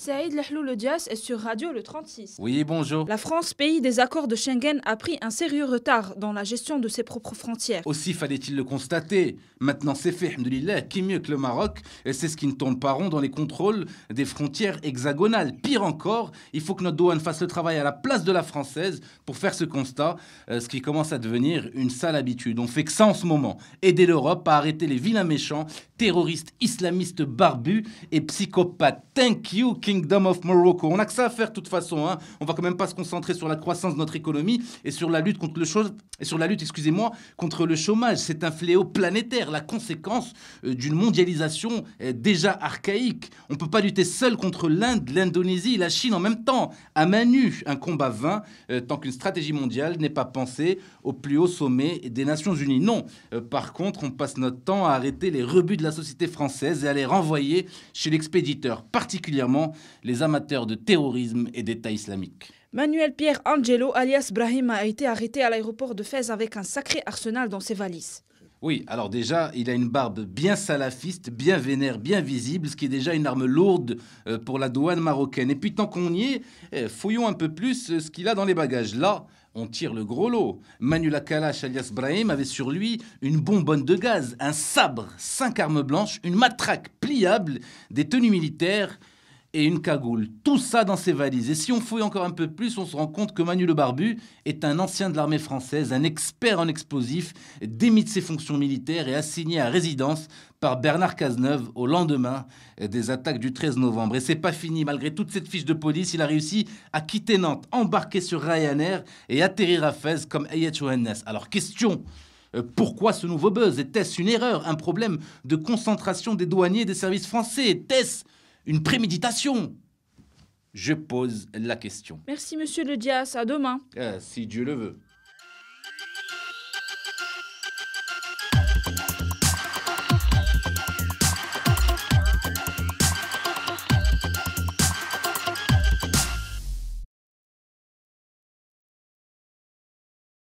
Saïd Le Dias est sur Radio le 36. Oui, bonjour. La France, pays des accords de Schengen, a pris un sérieux retard dans la gestion de ses propres frontières. Aussi fallait-il le constater. Maintenant, c'est fait, alhamdoulilah, qui mieux que le Maroc? C'est ce qui ne tourne pas rond dans les contrôles des frontières hexagonales. Pire encore, il faut que notre douane fasse le travail à la place de la française pour faire ce constat, ce qui commence à devenir une sale habitude. On fait que ça en ce moment. Aider l'Europe à arrêter les vilains méchants, terroristes, islamistes barbus et psychopathes. Thank you, Kingdom of Morocco. On n'a que ça à faire de toute façon. On va quand même pas se concentrer sur la croissance de notre économie et sur la lutte contre contre le chômage. C'est un fléau planétaire, la conséquence d'une mondialisation déjà archaïque. On ne peut pas lutter seul contre l'Inde, l'Indonésie et la Chine en même temps. À main nue, un combat vain tant qu'une stratégie mondiale n'est pas pensée au plus haut sommet des Nations Unies. Non. Par contre, on passe notre temps à arrêter les rebuts de la société française et à les renvoyer chez l'expéditeur, particulièrement les amateurs de terrorisme et d'État islamique. Manuel Pierre Angelo, alias Brahim, a été arrêté à l'aéroport de Fès avec un sacré arsenal dans ses valises. Oui, alors déjà, il a une barbe bien salafiste, bien vénère, bien visible, ce qui est déjà une arme lourde pour la douane marocaine. Et puis tant qu'on y est, fouillons un peu plus ce qu'il a dans les bagages. Là, on tire le gros lot. Manuel Kalash, alias Brahim, avait sur lui une bonbonne de gaz, un sabre, 5 armes blanches, une matraque pliable, des tenues militaires et une cagoule. Tout ça dans ses valises. Et si on fouille encore un peu plus, on se rend compte que Manu le Barbu est un ancien de l'armée française, un expert en explosifs, démis de ses fonctions militaires et assigné à résidence par Bernard Cazeneuve au lendemain des attaques du 13 novembre. Et c'est pas fini. Malgré toute cette fiche de police, il a réussi à quitter Nantes, embarquer sur Ryanair et atterrir à Fès comme Ayat Johannes. Alors question, pourquoi ce nouveau buzz? Était-ce une erreur, un problème de concentration des douaniers et des services français? Était-ce une préméditation? Je pose la question. Merci, monsieur Le Dias. À demain. Si Dieu le veut.